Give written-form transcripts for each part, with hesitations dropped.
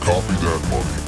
Copy that money.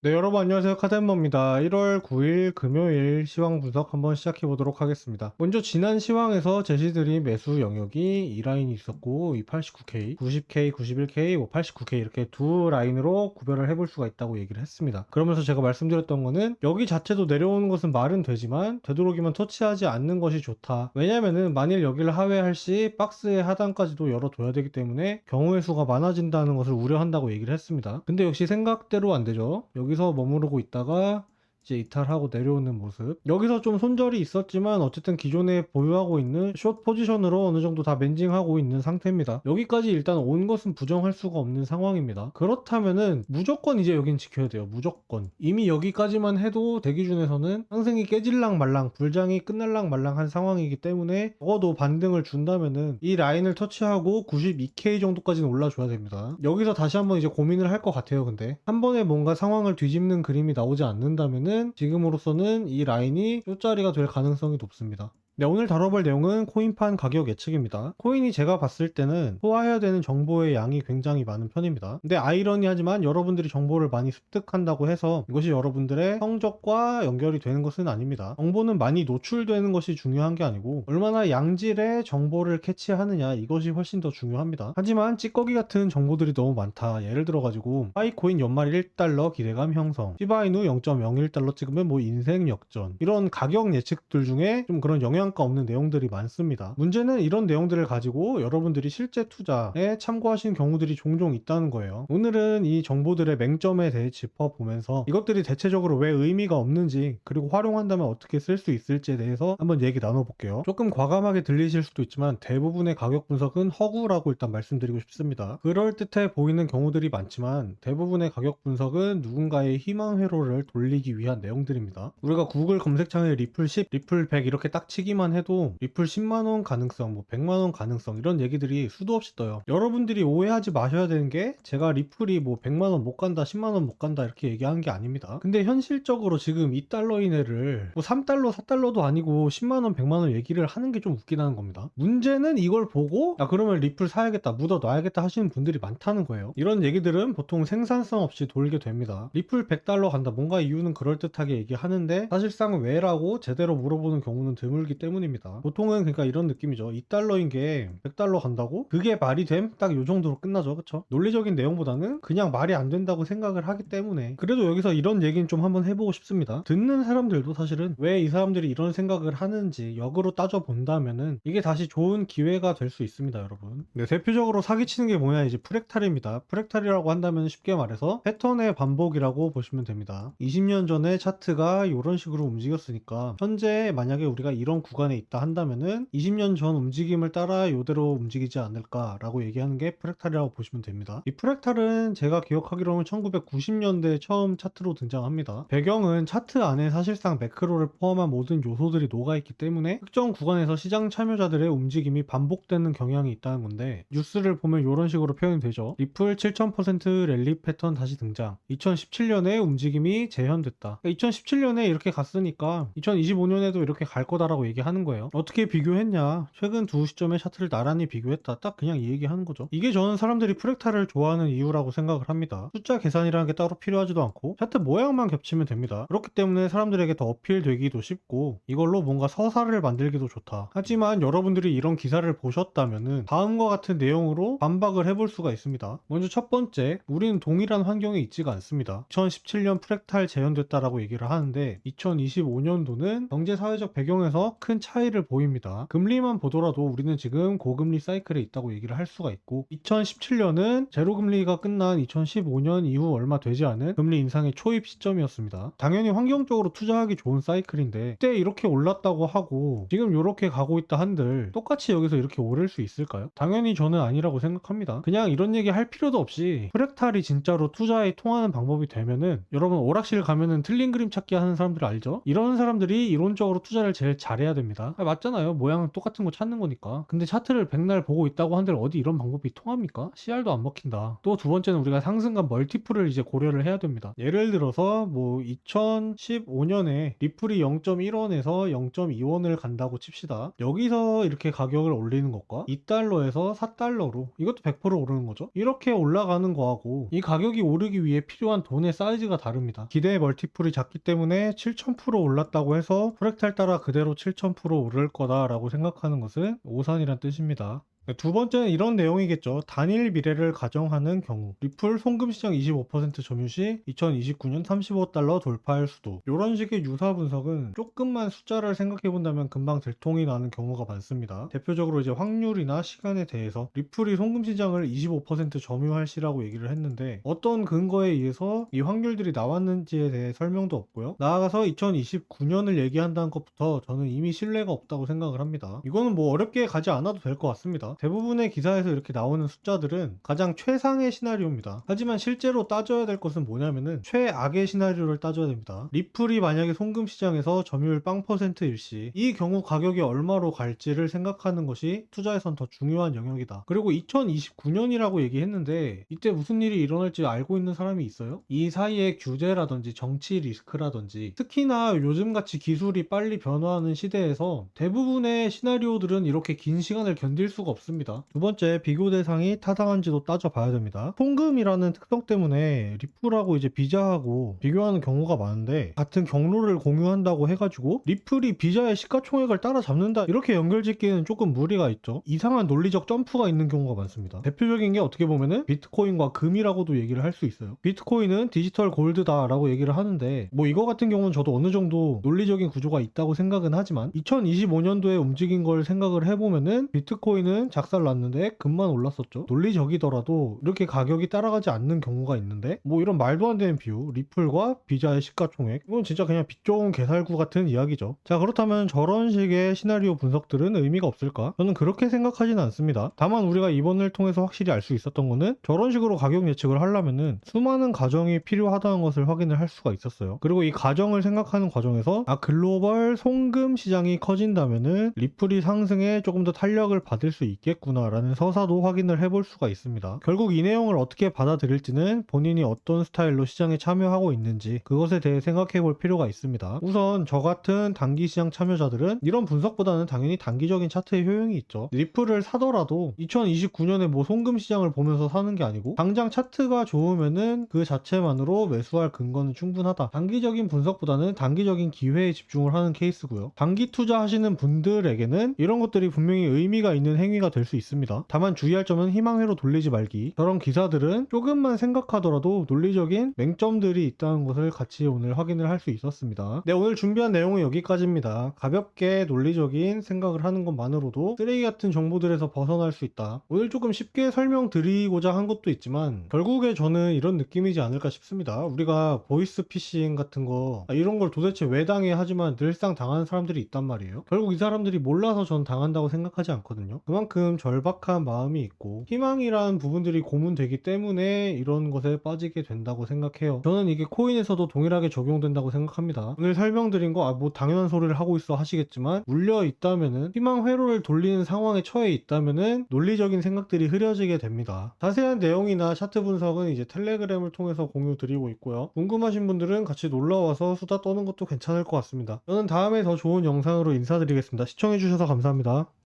네, 여러분 안녕하세요. 카덴머입니다. 1월 9일 금요일 시황 분석 한번 시작해 보도록 하겠습니다. 먼저 지난 시황에서 제시드린 매수 영역이 이 라인이 있었고, 이 89K, 90K, 91K, 89K 이렇게 두 라인으로 구별을 해볼 수가 있다고 얘기를 했습니다. 그러면서 제가 말씀드렸던 거는 여기 자체도 내려오는 것은 말은 되지만 되도록이면 터치하지 않는 것이 좋다. 왜냐면은 만일 여기를 하회할 시 박스의 하단까지도 열어둬야 되기 때문에 경우의 수가 많아진다는 것을 우려한다고 얘기를 했습니다. 근데 역시 생각대로 안 되죠. 여기서 머무르고 있다가 이제 이탈하고 내려오는 모습. 여기서 좀 손절이 있었지만 어쨌든 기존에 보유하고 있는 숏 포지션으로 어느 정도 다 맨징하고 있는 상태입니다. 여기까지 일단 온 것은 부정할 수가 없는 상황입니다. 그렇다면은 무조건 이제 여긴 지켜야 돼요. 무조건. 이미 여기까지만 해도 대기준에서는 상승이 깨질랑 말랑, 불장이 끝날랑 말랑 한 상황이기 때문에 적어도 반등을 준다면은 이 라인을 터치하고 92K 정도까지는 올라줘야 됩니다. 여기서 다시 한번 이제 고민을 할 것 같아요. 근데 한 번에 뭔가 상황을 뒤집는 그림이 나오지 않는다면은 지금으로서는 이 라인이 쇼자리가 될 가능성이 높습니다. 네, 오늘 다뤄볼 내용은 코인판 가격 예측입니다. 코인이 제가 봤을 때는 소화해야 되는 정보의 양이 굉장히 많은 편입니다. 근데 아이러니하지만 여러분들이 정보를 많이 습득한다고 해서 이것이 여러분들의 성적과 연결이 되는 것은 아닙니다. 정보는 많이 노출되는 것이 중요한 게 아니고 얼마나 양질의 정보를 캐치하느냐, 이것이 훨씬 더 중요합니다. 하지만 찌꺼기 같은 정보들이 너무 많다. 예를 들어가지고 파이코인 연말 1달러 기대감 형성, 시바이누 0.01달러 찍으면 뭐 인생 역전, 이런 가격 예측들 중에 좀 그런 영향가 없는 내용들이 많습니다. 문제는 이런 내용들을 가지고 여러분들이 실제 투자에 참고하시는 경우들이 종종 있다는 거예요. 오늘은 이 정보들의 맹점에 대해 짚어보면서 이것들이 대체적으로 왜 의미가 없는지, 그리고 활용한다면 어떻게 쓸 수 있을지에 대해서 한번 얘기 나눠볼게요. 조금 과감하게 들리실 수도 있지만 대부분의 가격 분석은 허구라고 일단 말씀드리고 싶습니다. 그럴듯해 보이는 경우들이 많지만 대부분의 가격 분석은 누군가의 희망 회로를 돌리기 위한 내용들입니다. 우리가 구글 검색창에 리플 10, 리플 100 이렇게 딱 치기만 해도 리플 10만원 가능성, 뭐 100만원 가능성, 이런 얘기들이 수도 없이 떠요. 여러분들이 오해하지 마셔야 되는 게 제가 리플이 뭐 100만원 못 간다, 10만원 못 간다 이렇게 얘기하는 게 아닙니다. 근데 현실적으로 지금 2달러인 애를 뭐 3달러, 4달러도 아니고 10만원, 100만원 얘기를 하는 게 좀 웃기다는 겁니다. 문제는 이걸 보고 야 그러면 리플 사야겠다, 묻어 놔야겠다 하시는 분들이 많다는 거예요. 이런 얘기들은 보통 생산성 없이 돌게 됩니다. 리플 100달러 간다, 뭔가 이유는 그럴듯하게 얘기하는데 사실상 왜라고 제대로 물어보는 경우는 드물기 때문입니다. 보통은 그러니까 이런 느낌이죠. 2달러인 게 100달러 간다고? 그게 말이 됨? 딱 요 정도로 끝나죠. 그쵸? 논리적인 내용보다는 그냥 말이 안 된다고 생각을 하기 때문에. 그래도 여기서 이런 얘기는 좀 한번 해보고 싶습니다. 듣는 사람들도 사실은 왜 이 사람들이 이런 생각을 하는지 역으로 따져본다면은 이게 다시 좋은 기회가 될 수 있습니다, 여러분. 네, 대표적으로 사기치는 게 뭐냐, 이제 프랙탈입니다. 프랙탈이라고 한다면 쉽게 말해서 패턴의 반복이라고 보시면 됩니다. 20년 전에 차트가 이런 식으로 움직였으니까 현재 만약에 우리가 이런 구간에 있다 한다면은 20년 전 움직임을 따라 이대로 움직이지 않을까라고 얘기하는 게 프랙탈이라고 보시면 됩니다. 이 프랙탈은 제가 기억하기로는 1990년대 처음 차트로 등장합니다. 배경은 차트 안에 사실상 매크로를 포함한 모든 요소들이 녹아있기 때문에 특정 구간에서 시장 참여자들의 움직임이 반복되는 경향이 있다는 건데, 뉴스를 보면 이런 식으로 표현이 되죠. 리플 7000% 랠리 패턴 다시 등장, 2017년에 움직임이 재현됐다. 2017년에 이렇게 갔으니까 2025년에도 이렇게 갈 거다라고 얘기하는 거예요. 어떻게 비교했냐, 최근 두 시점의 차트를 나란히 비교했다, 딱 그냥 이 얘기하는 거죠. 이게 저는 사람들이 프랙탈을 좋아하는 이유라고 생각을 합니다. 숫자 계산이라는 게 따로 필요하지도 않고 차트 모양만 겹치면 됩니다. 그렇기 때문에 사람들에게 더 어필되기도 쉽고 이걸로 뭔가 서사를 만들기도 좋다. 하지만 여러분들이 이런 기사를 보셨다면은 다음과 같은 내용으로 반박을 해볼 수가 있습니다. 먼저 첫 번째, 우리는 동일한 환경에 있지가 않습니다. 2017년 프랙탈 재현됐다라고 얘기를 하는데 2025년도는 경제사회적 배경에서 큰 차이를 보입니다. 금리만 보더라도 우리는 지금 고금리 사이클에 있다고 얘기를 할 수가 있고, 2017년은 제로금리가 끝난 2015년 이후 얼마 되지 않은 금리 인상의 초입 시점이었습니다. 당연히 환경적으로 투자하기 좋은 사이클인데 그때 이렇게 올랐다고 하고 지금 이렇게 가고 있다 한들 똑같이 여기서 이렇게 오를 수 있을까요? 당연히 저는 아니라고 생각합니다. 그냥 이런 얘기 할 필요도 없이 프랙탈이 진짜로 투자에 통하는 방법이 되면은, 여러분 오락실 가면은 틀린 그림 찾기 하는 사람들 알죠? 이런 사람들이 이론적으로 투자를 제일 잘해야 됩니다. 맞잖아요. 모양은 똑같은 거 찾는 거니까. 근데 차트를 백날 보고 있다고 한들 어디 이런 방법이 통합니까? CR도 안 먹힌다. 또 두 번째는 우리가 상승과 멀티플을 이제 고려를 해야 됩니다. 예를 들어서 뭐 2015년에 리플이 0.1원에서 0.2원을 간다고 칩시다. 여기서 이렇게 가격을 올리는 것과 2달러에서 4달러로 이것도 100% 오르는 거죠. 이렇게 올라가는 거하고 이 가격이 오르기 위해 필요한 돈의 사이즈가 다릅니다. 기대 멀티플이 작기 때문에 7000% 올랐다고 해서 프랙탈 따라 그대로 7000% 오를 거다라고 생각하는 것은 오산이란 뜻입니다. 두 번째는 이런 내용이겠죠. 단일 미래를 가정하는 경우 리플 송금시장 25% 점유 시 2029년 35달러 돌파할 수도. 이런 식의 유사 분석은 조금만 숫자를 생각해 본다면 금방 들통이 나는 경우가 많습니다. 대표적으로 이제 확률이나 시간에 대해서 리플이 송금시장을 25% 점유할 시라고 얘기를 했는데 어떤 근거에 의해서 이 확률들이 나왔는지에 대해 설명도 없고요. 나아가서 2029년을 얘기한다는 것부터 저는 이미 신뢰가 없다고 생각을 합니다. 이거는 뭐 어렵게 가지 않아도 될 것 같습니다. 대부분의 기사에서 이렇게 나오는 숫자들은 가장 최상의 시나리오입니다. 하지만 실제로 따져야 될 것은 뭐냐면은 최악의 시나리오를 따져야 됩니다. 리플이 만약에 송금 시장에서 점유율 0%일 시 이 경우 가격이 얼마로 갈지를 생각하는 것이 투자에선 더 중요한 영역이다. 그리고 2029년이라고 얘기했는데 이때 무슨 일이 일어날지 알고 있는 사람이 있어요? 이 사이에 규제라든지 정치 리스크라든지 특히나 요즘같이 기술이 빨리 변화하는 시대에서 대부분의 시나리오들은 이렇게 긴 시간을 견딜 수가 없습니다. 두 번째, 비교 대상이 타당한지도 따져봐야 됩니다. 송금이라는 특성 때문에 리플하고 이제 비자하고 비교하는 경우가 많은데 같은 경로를 공유한다고 해가지고 리플이 비자의 시가총액을 따라잡는다 이렇게 연결짓기에는 조금 무리가 있죠. 이상한 논리적 점프가 있는 경우가 많습니다. 대표적인 게 어떻게 보면은 비트코인과 금이라고도 얘기를 할 수 있어요. 비트코인은 디지털 골드다 라고 얘기를 하는데 뭐 이거 같은 경우는 저도 어느 정도 논리적인 구조가 있다고 생각은 하지만 2025년도에 움직인 걸 생각을 해보면은 비트코인은 작살났는데 금만 올랐었죠. 논리적이더라도 이렇게 가격이 따라가지 않는 경우가 있는데 뭐 이런 말도 안 되는 비유 리플과 비자의 시가총액 이건 진짜 그냥 빚 좋은 개살구 같은 이야기죠. 자, 그렇다면 저런 식의 시나리오 분석들은 의미가 없을까? 저는 그렇게 생각하지는 않습니다. 다만 우리가 이번을 통해서 확실히 알 수 있었던 거는 저런 식으로 가격 예측을 하려면은 수많은 과정이 필요하다는 것을 확인을 할 수가 있었어요. 그리고 이 과정을 생각하는 과정에서 글로벌 송금 시장이 커진다면은 리플이 상승에 조금 더 탄력을 받을 수 있겠구나라는 서사도 확인을 해볼 수가 있습니다. 결국 이 내용을 어떻게 받아들일지는 본인이 어떤 스타일로 시장에 참여하고 있는지 그것에 대해 생각해 볼 필요가 있습니다. 우선 저 같은 단기 시장 참여자들은 이런 분석보다는 당연히 단기적인 차트의 효용이 있죠. 리플을 사더라도 2029년에 뭐 송금 시장을 보면서 사는 게 아니고 당장 차트가 좋으면은 그 자체만으로 매수할 근거는 충분하다. 단기적인 분석보다는 단기적인 기회에 집중을 하는 케이스고요. 단기 투자하시는 분들에게는 이런 것들이 분명히 의미가 있는 행위가 될 수 있습니다. 다만 주의할 점은 희망회로 돌리지 말기. 저런 기사들은 조금만 생각하더라도 논리적인 맹점들이 있다는 것을 같이 오늘 확인을 할 수 있었습니다. 네, 오늘 준비한 내용은 여기까지입니다. 가볍게 논리적인 생각을 하는 것만으로도 쓰레기 같은 정보들에서 벗어날 수 있다. 오늘 조금 쉽게 설명드리고자 한 것도 있지만 결국에 저는 이런 느낌이지 않을까 싶습니다. 우리가 보이스 피싱 같은 거 이런 걸 도대체 왜 당해 하지만 늘상 당하는 사람들이 있단 말이에요. 결국 이 사람들이 몰라서 전 당한다고 생각하지 않거든요. 그만큼 절박한 마음이 있고 희망이란 부분들이 고문되기 때문에 이런 것에 빠지게 된다고 생각해요. 저는 이게 코인에서도 동일하게 적용된다고 생각합니다. 오늘 설명드린 거 뭐 당연한 소리를 하고 있어 하시겠지만 물려 있다면은 희망 회로를 돌리는 상황에 처해 있다면은 논리적인 생각들이 흐려지게 됩니다. 자세한 내용이나 차트 분석은 이제 텔레그램을 통해서 공유 드리고 있고요. 궁금하신 분들은 같이 놀러와서 수다 떠는 것도 괜찮을 것 같습니다. 저는 다음에 더 좋은 영상으로 인사드리겠습니다. 시청해주셔서 감사합니다.